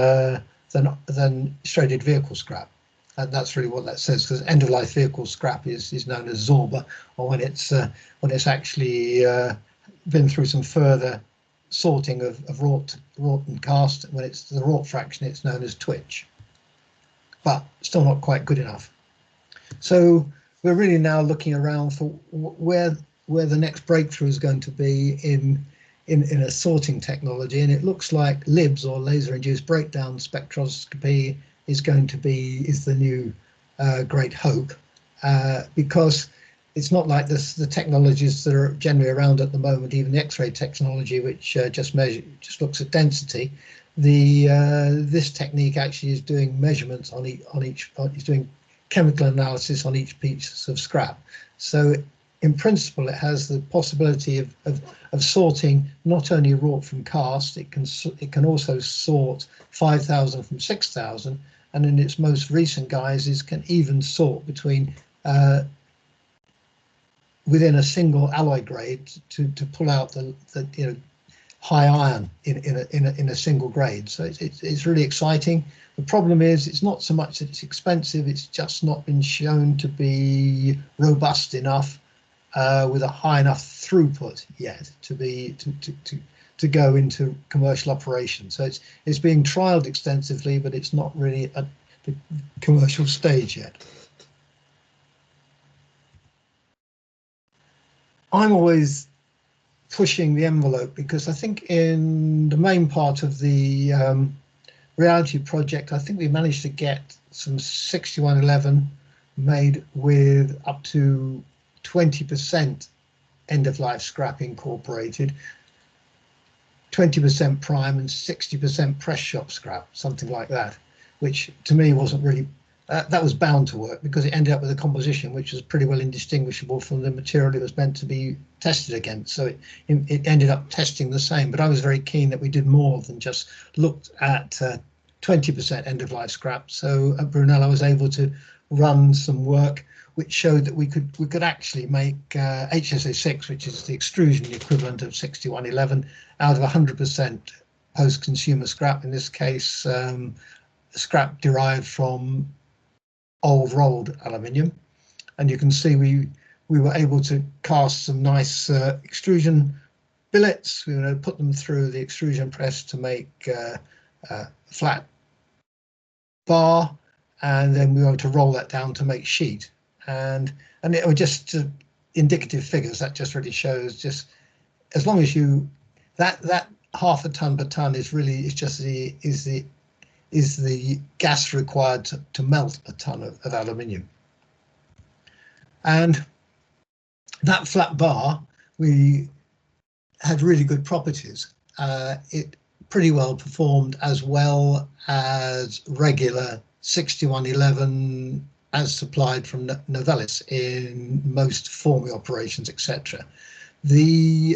Speaker 2: shredded vehicle scrap. And that's really what that says, because end-of-life vehicle scrap is known as Zorba, or when it's actually been through some further sorting of wrought and cast. When it's the wrought fraction, it's known as Twitch, but still not quite good enough. So we're really now looking around for where the next breakthrough is going to be in a sorting technology, and it looks like LIBS, or laser induced breakdown spectroscopy, is the new great hope, because it's not like the technologies that are generally around at the moment, even the X-ray technology, which just looks at density. This technique actually is doing measurements on each. It's doing chemical analysis on each piece of scrap. So in principle, it has the possibility of sorting not only wrought from cast, it can also sort 5,000 from 6,000, and in its most recent guises can even sort between within a single alloy grade to pull out the high iron in a single grade. So it's really exciting. The problem is it's not so much that it's expensive, it's just not been shown to be robust enough with a high enough throughput yet to go into commercial operation. So it's being trialed extensively, but it's not really at the commercial stage yet. I'm always pushing the envelope, because I think in the main part of the Reality project, I think we managed to get some 6111 made with up to 20% end-of-life scrap incorporated, 20% prime and 60% press shop scrap, something like that, which to me wasn't really, that was bound to work because it ended up with a composition which was pretty well indistinguishable from the material it was meant to be tested against. So it ended up testing the same, but I was very keen that we did more than just looked at 20% end-of-life scrap. So at Brunel I was able to run some work which showed that we could actually make HSA6, which is the extrusion equivalent of 6111, out of 100% post-consumer scrap. In this case, scrap derived from old rolled aluminium, and you can see we were able to cast some nice extrusion billets. We were able to put them through the extrusion press to make a flat bar, and then we were able to roll that down to make sheet. And it was just indicative figures. That just really shows, just as long as you that half a ton per ton is the gas required to melt a ton of aluminium. And that flat bar, we had really good properties. It pretty well performed as well as regular 6111 as supplied from Novelis in most forming operations, etc. In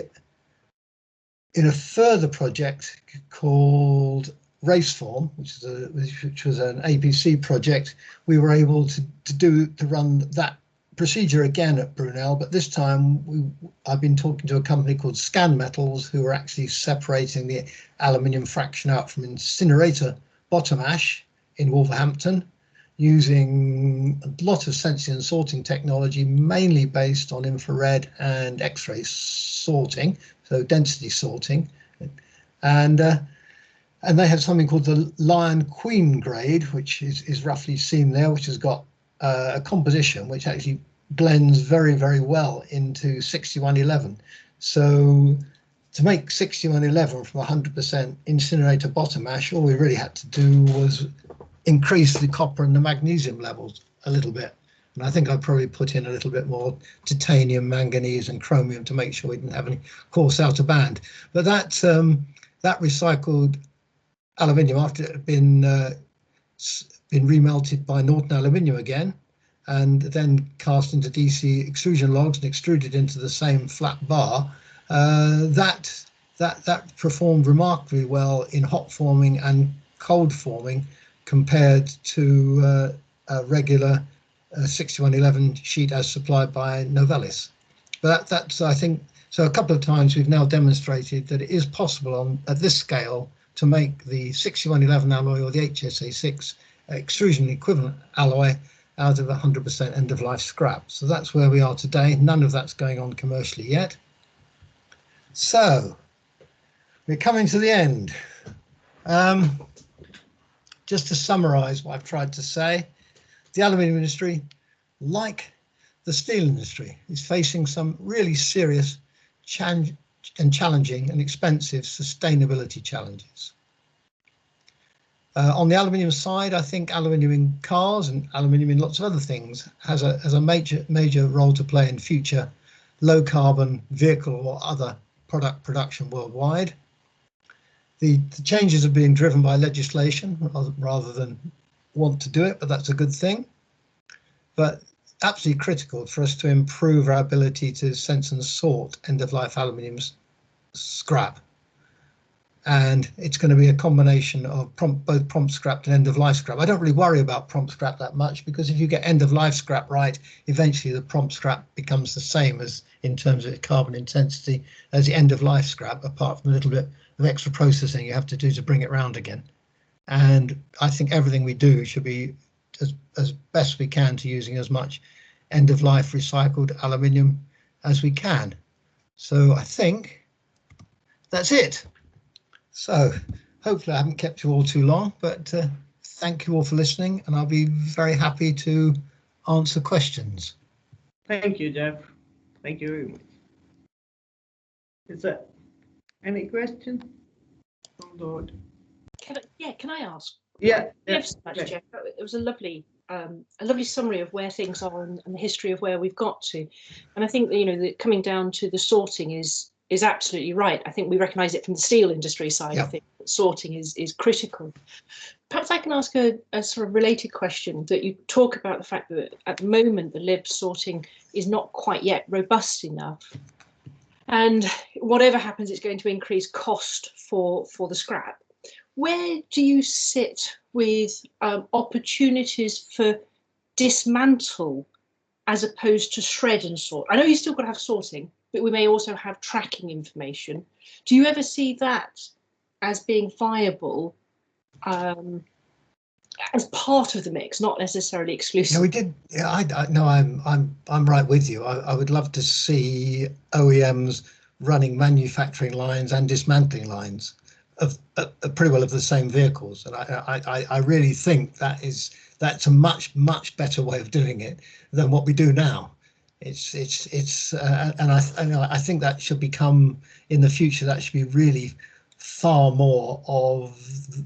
Speaker 2: a further project called Raceform, which was an APC project, we were able to run that procedure again at Brunel, but this time I've been talking to a company called Scan Metals, who are actually separating the aluminium fraction out from incinerator bottom ash in Wolverhampton, using a lot of sensing and sorting technology, mainly based on infrared and X-ray sorting, so density sorting, and they have something called the Lion Queen grade, which is roughly seen there, which has got a composition which actually blends very, very well into 6111. So to make 6111 from 100% incinerator bottom ash, all we really had to do was increase the copper and the magnesium levels a little bit. And I think I'd probably put in a little bit more titanium, manganese and chromium to make sure we didn't have any coarse outer band. But that recycled aluminium, after it had been remelted by Norton Aluminium again, and then cast into DC extrusion logs and extruded into the same flat bar, that performed remarkably well in hot forming and cold forming compared to a regular 6111 sheet as supplied by Novelis. But that's, I think, so a couple of times we've now demonstrated that it is possible at this scale to make the 6111 alloy or the HSA6 extrusion equivalent alloy out of 100% end-of-life scrap. So that's where we are today. None of that's going on commercially yet. So we're coming to the end. Just to summarize what I've tried to say, the aluminium industry, like the steel industry, is facing some really serious challenging and expensive sustainability challenges. On the aluminium side, I think aluminium in cars and aluminium in lots of other things has a major role to play in future low carbon vehicle or other product production worldwide. The changes are being driven by legislation rather than want to do it, but that's a good thing. But absolutely critical for us to improve our ability to sense and sort end-of-life aluminium scrap. And it's going to be a combination of both prompt scrap and end-of-life scrap. I don't really worry about prompt scrap that much, because if you get end-of-life scrap right, eventually the prompt scrap becomes the same as in terms of carbon intensity as the end-of-life scrap, apart from a little bit of extra processing you have to do to bring it round again. And I think everything we do should be as best we can to using as much end-of-life recycled aluminium as we can. So I think that's it. So hopefully I haven't kept you all too long, but thank you all for listening, and I'll be very happy to answer questions.
Speaker 1: Thank you, Geoff. Thank you very much. Is there any question from the audience?
Speaker 3: Can I ask?
Speaker 1: Yeah.
Speaker 3: Thanks so much, Geoff. It was a lovely a lovely summary of where things are and the history of where we've got to. And I think that, you know, that coming down to the sorting is absolutely right. I think we recognise it from the steel industry side.
Speaker 2: Yep.
Speaker 3: I think that sorting is critical. Perhaps I can ask a sort of related question, that you talk about the fact that at the moment the lib sorting is not quite yet robust enough. And whatever happens, it's going to increase cost for the scrap. Where do you sit with opportunities for dismantle as opposed to shred and sort? I know you still got to have sorting, but we may also have tracking information. Do you ever see that as being viable as part of the mix, not necessarily exclusive?
Speaker 2: Yeah, we did. Yeah, no, I'm right with you. I would love to see OEMs running manufacturing lines and dismantling lines of pretty well of the same vehicles, and I really think that's a much better way of doing it than what we do now. And I think that should become, in the future, that should be really far more of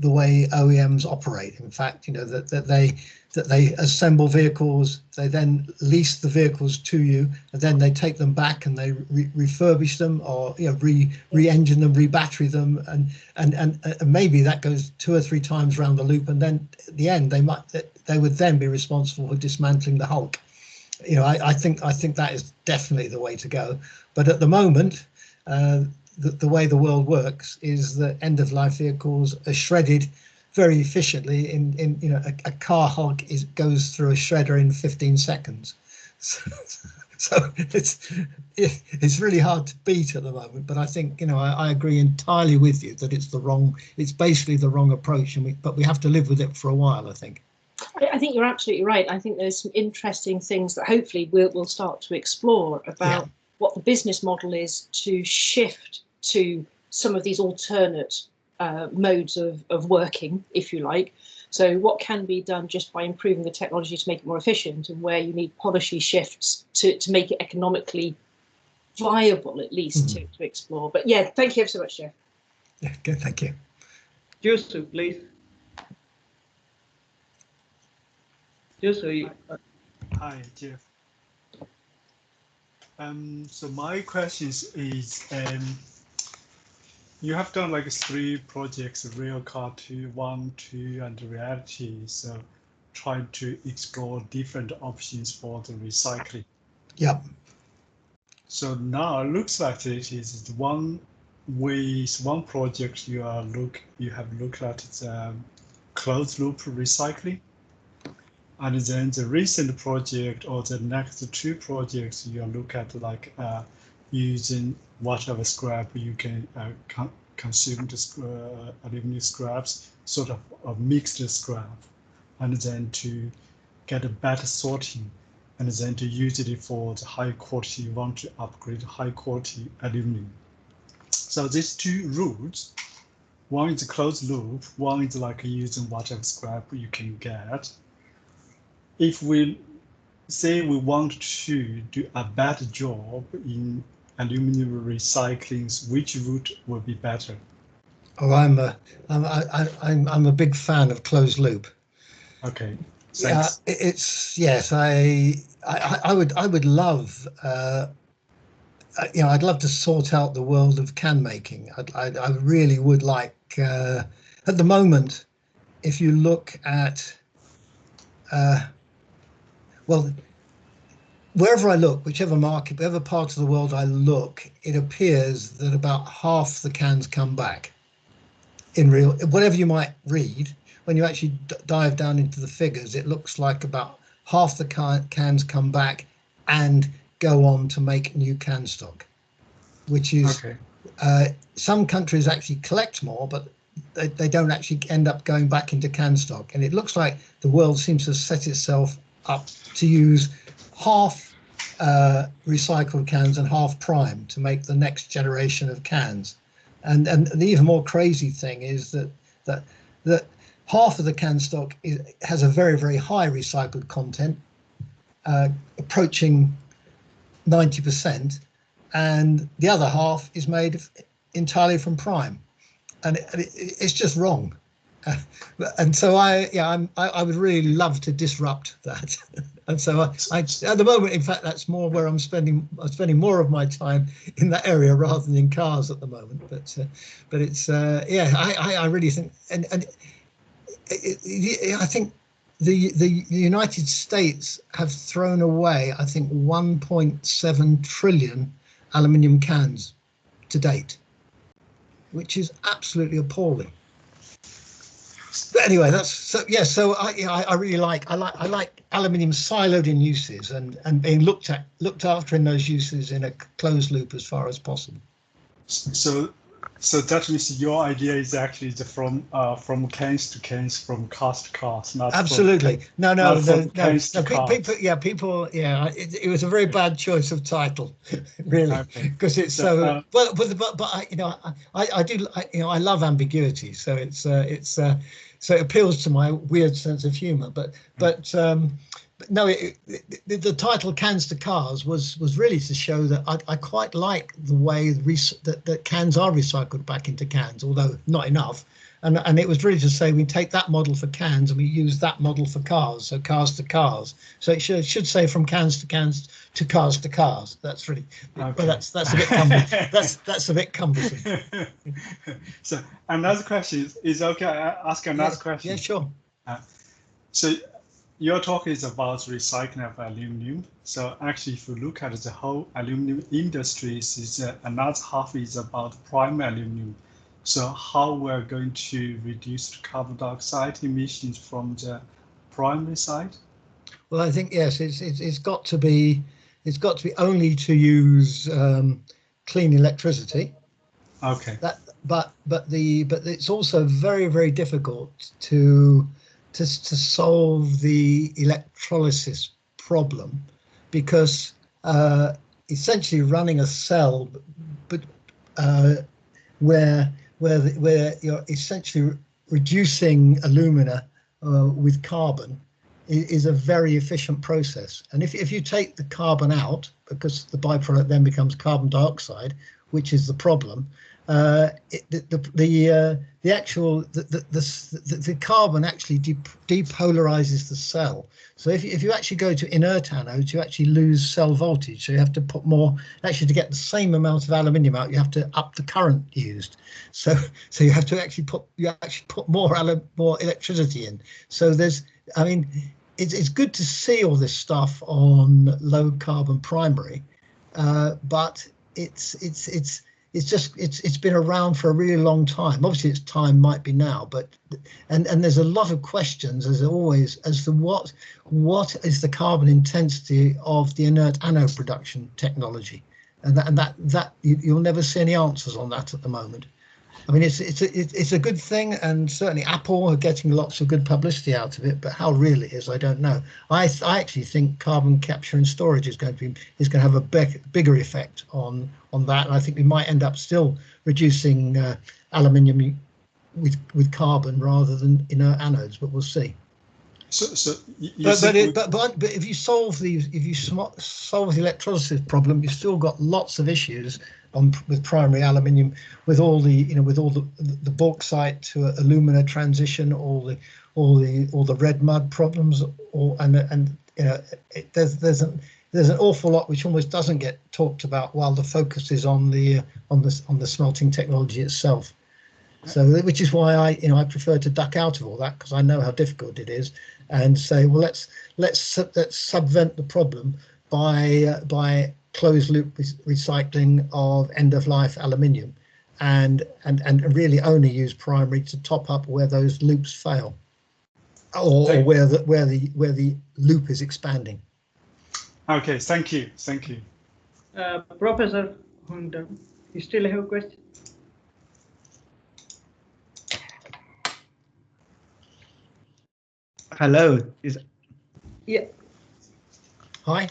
Speaker 2: the way OEMs operate. In fact, you know, that they assemble vehicles, they then lease the vehicles to you, and then they take them back and they refurbish them, or, you know, re-engine them, re-battery them, and maybe that goes 2 or 3 times around the loop, and then at the end they would then be responsible for dismantling the hulk. You know, I think that is definitely the way to go. But at the moment, the way the world works is that end-of-life vehicles are shredded very efficiently. In you know, a car hulk goes through a shredder in 15 seconds. So it's really hard to beat at the moment. But I think, you know, I agree entirely with you that it's basically the wrong approach, but we have to live with it for a while, I think.
Speaker 3: I think you're absolutely right. I think there's some interesting things that hopefully we'll start to explore about what the business model is to shift to some of these alternate modes of working, if you like. So what can be done just by improving the technology to make it more efficient, and where you need policy shifts to make it economically viable, at least, to explore. But yeah, thank you ever so much, Geoff.
Speaker 2: Yeah, good, thank you.
Speaker 1: Joseph, please. Joseph.
Speaker 4: Hi, Geoff. So my question is, you have done like 3 projects: Railcar 2, 1, 2, and Reality. So trying to explore different options for the recycling.
Speaker 2: Yep.
Speaker 4: So now it looks like it is one project you have looked at the closed loop recycling. And then the recent project, or the next 2 projects, you look at like using whatever scrap you can consume, the aluminum scraps, sort of a mixed scrap, and then to get a better sorting, and then to use it for the high quality. You want to upgrade high quality aluminum. So these 2 routes, one is closed loop, one is like using whatever scrap you can get. If we say we want to do a better job in aluminum recycling, which route will be better?
Speaker 2: Oh, I'm a big fan of closed loop.
Speaker 4: Okay, thanks.
Speaker 2: Yeah, it's, yes, I would love, you know, I'd love to sort out the world of can making. I really would like. At the moment, if you look at well, wherever I look, whichever market, whatever part of the world I look, it appears that about half the cans come back. In real, whatever you might read, when you actually dive down into the figures, it looks like about half the cans come back and go on to make new can stock, which is, okay. Some countries actually collect more, but they don't actually end up going back into can stock. And it looks like the world seems to set itself up to use half recycled cans and half prime to make the next generation of cans. And the even more crazy thing is that half of the can stock has a very high recycled content, approaching 90%, and the other half is made entirely from prime, and it's just wrong. And so I would really love to disrupt that. And so I at the moment, in fact, that's more where I'm spending more of my time in that area rather than in cars at the moment. But it's yeah, I really think and I think the United States have thrown away, I think, 1.7 trillion aluminium cans to date, which is absolutely appalling. But anyway, that's so yeah. So I really like aluminium siloed in uses and being looked after in those uses in a closed loop as far as possible.
Speaker 4: So that means your idea is actually from cans to cans, from cars to cars, not
Speaker 2: absolutely.
Speaker 4: No.
Speaker 2: People. Yeah, it was a very bad choice of title, really, because it's so. But I do. I love ambiguity, so it's so it appeals to my weird sense of humour. But no, the title "Cans to Cars" was really to show that I quite like the way that cans are recycled back into cans, although not enough. And it was really to say we take that model for cans and we use that model for cars, so cars to cars. So it should say from cans to cars to cars. That's really, but that's a bit cumbersome. That's a bit cumbersome.
Speaker 4: So another question is okay. I ask another question.
Speaker 2: Yeah, sure.
Speaker 4: So your talk is about recycling of aluminium. So actually, if you look at the whole aluminium industry, another half is about primary aluminium. So how we're going to reduce carbon dioxide emissions from the primary side? Well,
Speaker 2: I think yes, it's got to be only to use clean electricity.
Speaker 4: Okay.
Speaker 2: But it's also very, very difficult to solve the electrolysis problem, because essentially running a cell, but where you're essentially reducing alumina with carbon is a very efficient process. And if you take the carbon out, because the byproduct then becomes carbon dioxide, which is the problem, the carbon actually depolarizes the cell. So if you actually go to inert anodes, you actually lose cell voltage. So you have to put more, actually to get the same amount of aluminium out, you have to up the current used. So you have to actually put more electricity in. So it's good to see all this stuff on low carbon primary, but it's been around for a really long time. Obviously its time might be now, but and there's a lot of questions, as always, as to what is the carbon intensity of the inert anode production technology, and that you'll never see any answers on that at the moment. I mean, it's a good thing, and certainly Apple are getting lots of good publicity out of it, but how real it is, I don't know. I actually think carbon capture and storage is going to have a bigger effect on that, and I think we might end up still reducing aluminium with carbon rather than inert anodes, but we'll see. But if you solve the electrolysis problem, you've still got lots of issues with primary aluminium, with all the bauxite to alumina transition, all the red mud problems, there's an awful lot which almost doesn't get talked about, while the focus is on the smelting technology itself. So, which is why I prefer to duck out of all that, because I know how difficult it is, and say, well, let's subvent the problem by closed loop recycling of end of life aluminium, and really only use primary to top up where those loops fail, or where the loop is expanding.
Speaker 4: Okay, thank you.
Speaker 1: Professor Hunter, you still have a question?
Speaker 5: Hello.
Speaker 1: Yeah.
Speaker 2: Hi.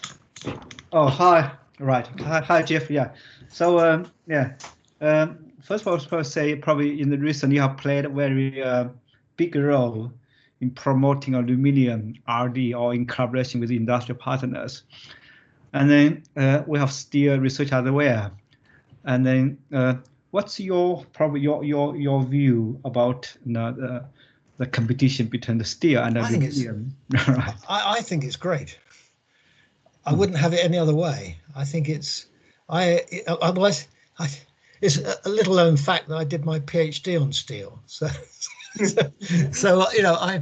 Speaker 5: Oh, hi. Right. Hi, Geoff. Yeah. So first of all, I suppose say probably in the recent you have played a very big role in promoting aluminium R&D, or in collaboration with industrial partners. And then we have still research elsewhere. And then what's your view about the competition between the steel and
Speaker 2: I think it's-
Speaker 5: aluminum. Right.
Speaker 2: I think it's great. I wouldn't have it any other way. I think it's otherwise. It's a little known fact that I did my PhD on steel. So you know, I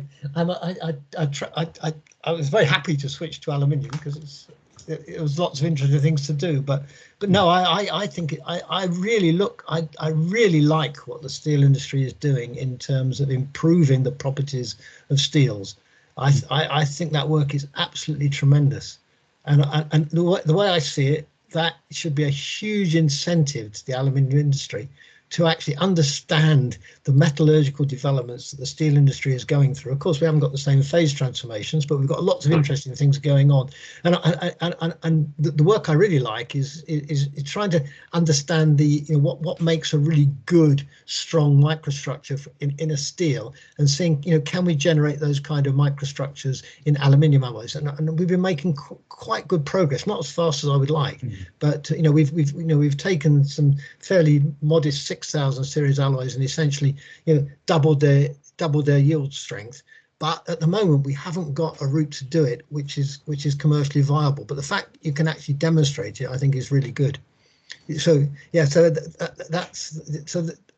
Speaker 2: was very happy to switch to aluminium because it was lots of interesting things to do. But no, I think I really like what the steel industry is doing in terms of improving the properties of steels. I think that work is absolutely tremendous. And the way I see it, that should be a huge incentive to the aluminium industry to actually understand the metallurgical developments that the steel industry is going through. Of course, we haven't got the same phase transformations, but we've got lots of interesting things going on. And the work I really like is trying to understand what makes a really good, strong microstructure in a steel, and seeing can we generate those kind of microstructures in aluminium alloys. And we've been making quite good progress, not as fast as I would like, but we've taken some fairly modest 6,000 series alloys and essentially doubled their yield strength. But at the moment we haven't got a route to do it which is commercially viable. But the fact you can actually demonstrate it, I think, is really good. So yeah, so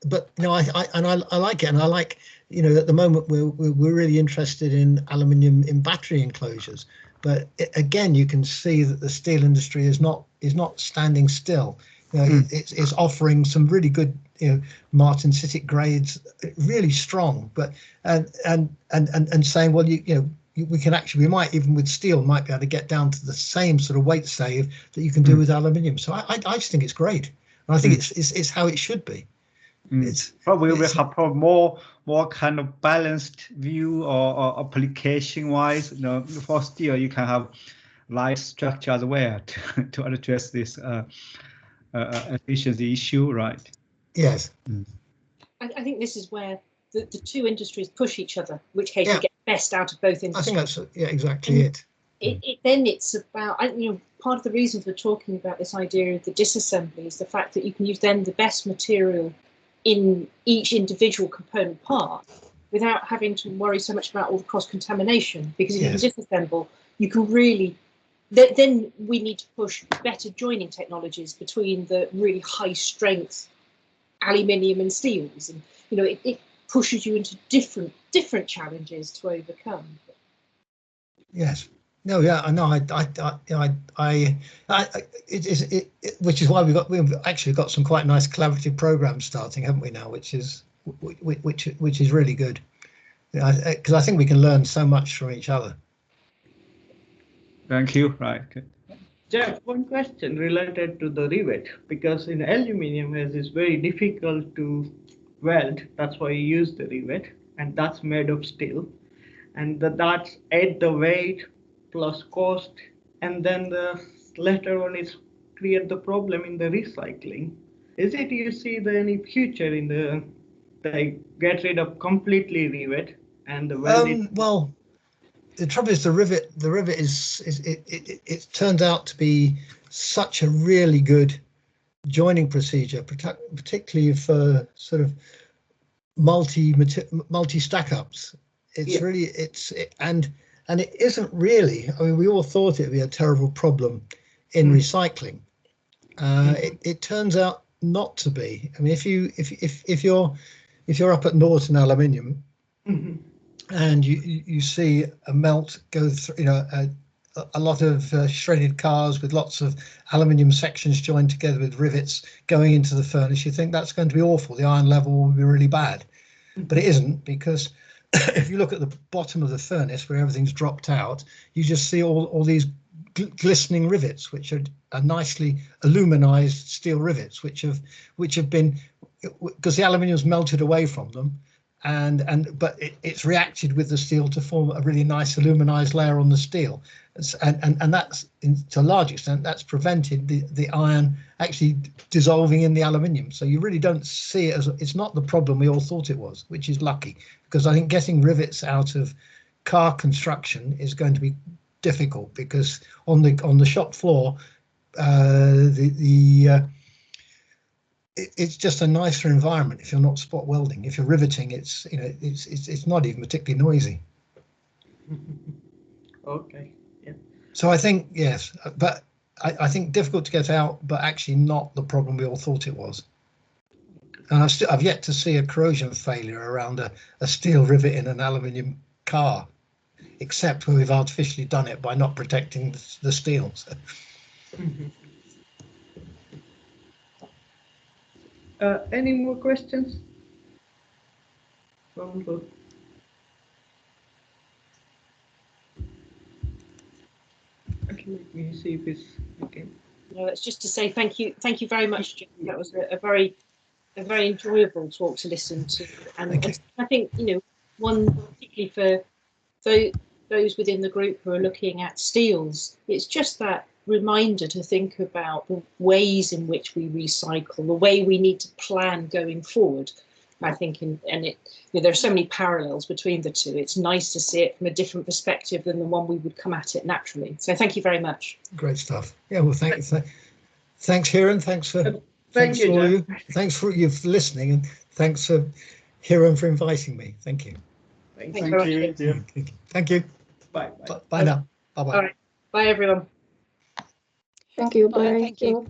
Speaker 2: but I like it, and I like at the moment we're really interested in aluminium in battery enclosures. But again, you can see that the steel industry is not standing still. It's offering some really good martensitic grades, really strong, but and saying, well, we might, even with steel, might be able to get down to the same sort of weight save that you can do with aluminium. So I just think it's great, and I think it's how it should be.
Speaker 5: Probably we have more kind of balanced view or application wise. For steel you can have light structure as well to address this efficiency issue, right?
Speaker 2: Yes.
Speaker 3: I think this is where the two industries push each other, which case you get best out of both industries.
Speaker 2: I think that's exactly it.
Speaker 3: Then it's about, part of the reason for talking about this idea of the disassembly is the fact that you can use then the best material in each individual component part without having to worry so much about all the cross-contamination, because if you can disassemble, you can really, then we need to push better joining technologies between the really high strength aluminium and steels, and it pushes you into different challenges to overcome.
Speaker 2: Yes. No. Yeah. I know. Which is why we've actually got some quite nice collaborative programs starting, haven't we now? Which is really good. Because I think we can learn so much from each other.
Speaker 5: Thank you. Right.
Speaker 1: Jeff, one question related to the rivet, because in aluminium it is very difficult to weld. That's why you use the rivet, and that's made of steel, and that's add the weight plus cost, and then later on it's create the problem in the recycling. Is it you see any future in they get rid of completely rivet and the welded?
Speaker 2: Well, the trouble is the rivet is it turns out to be such a really good joining procedure, particularly for sort of multi stack ups. It's really and it isn't really. I mean, we all thought it would be a terrible problem in recycling. It turns out not to be. I mean, if you're up at Norton Aluminium, and you see a melt go through, a lot of shredded cars with lots of aluminium sections joined together with rivets going into the furnace, you think that's going to be awful. The iron level will be really bad, but it isn't, because if you look at the bottom of the furnace where everything's dropped out, you just see all these glistening rivets, which are nicely aluminized steel rivets, which have been, because the aluminium's melted away from them, but it's reacted with the steel to form a really nice aluminized layer on the steel, and that's, to a large extent, that's prevented the iron actually dissolving in the aluminium. So you really don't see it as, it's not the problem we all thought it was, which is lucky, because I think getting rivets out of car construction is going to be difficult, because on the shop floor, it's just a nicer environment if you're not spot welding. If you're riveting, it's it's not even particularly noisy.
Speaker 1: Okay. Yeah.
Speaker 2: So I think yes, but I think difficult to get out, but actually not the problem we all thought it was. And I've yet to see a corrosion failure around a steel rivet in an aluminium car, except where we've artificially done it by not protecting the steel. So.
Speaker 1: Any more questions? Okay, let me see if it's okay.
Speaker 3: No, that's just to say thank you very much, Jim. That was a very enjoyable talk to listen to, and I think one particularly for those within the group who are looking at steels, it's just that reminder to think about the ways in which we recycle, the way we need to plan going forward. I think, there are so many parallels between the two. It's nice to see it from a different perspective than the one we would come at it naturally. So thank you very much.
Speaker 2: Great stuff. Yeah, well, thanks, Hiran. Thanks for
Speaker 1: you,
Speaker 2: all of you. Thanks for you for listening, and thanks for Hiran for inviting me. Thank you.
Speaker 1: Thank
Speaker 3: Thank
Speaker 1: you.
Speaker 3: you.
Speaker 2: Thank you.
Speaker 1: Bye.
Speaker 2: Bye now. Bye bye.
Speaker 3: All right. Bye everyone.
Speaker 6: Thank you.
Speaker 7: Bye.
Speaker 6: Bye.
Speaker 7: Thank you.